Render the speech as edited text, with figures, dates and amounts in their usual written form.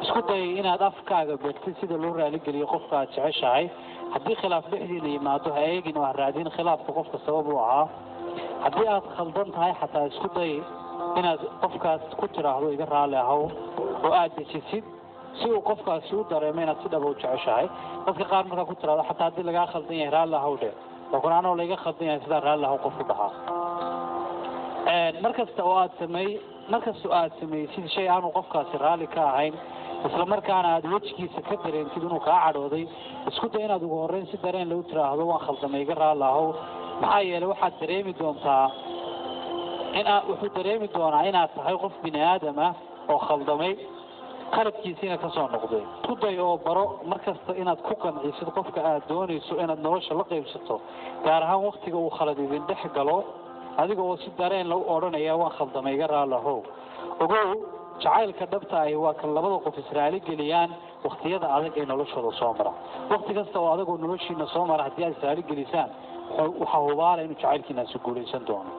isku day inaad afkaaga beertid sida loo raali geliyo qofka aad jeceshahay haddii khilaaf dhexdiina yimaado ha eegin oo ha raadin khilaafka qofka sabab u ahaa haddii aad khaldan tahay xataa isku day inaad qofkaas ku tiraahdo iga raali ahow oo aad dejisid si uu qofkaasi u dareemo inaad si dhab u jeceshahay dadka qaar markaa ku tiraahdo xataa haddii lagaa khaldan yahay raali ahow dhe laakiin anoo laga khaldan yahay sidaa raali ahow qofku dhahaa markasta oo aad samaysid shay aanu qofkaasi raali ka ahayn isla markaana aad wejigiisa ka dareentid inuu kaa cadhooday isku day inaad ugu horreyn si dareen lagu tiraahdo waan khaldamay iga raali ahow maxaa yeelay waxaad dareemi doontaa wuxuu dareemi doonaa inaad tahay qof bini aadam ah oo khaldamay qaladkiisiina ka soo noqday isku day oo baro markasta inaad ku qancisid qofka aad doonayso inaad nolosha la qaybsato gaar ahaan waqtiga uu khalad idin dhex galo adiga oo si dareen lagu odhanaya waan khaldamay iga raali ahow ogow jacaylka dhabta ahi waa kan labada qof israali geliyaan waqtiyada adag ee noloshooda soo mara waqti kasta oo adagoo noloshiina soo mara haddii aad israali gelisaan waxaa hubaala inuu jacaylkiinaasi guulaysan doono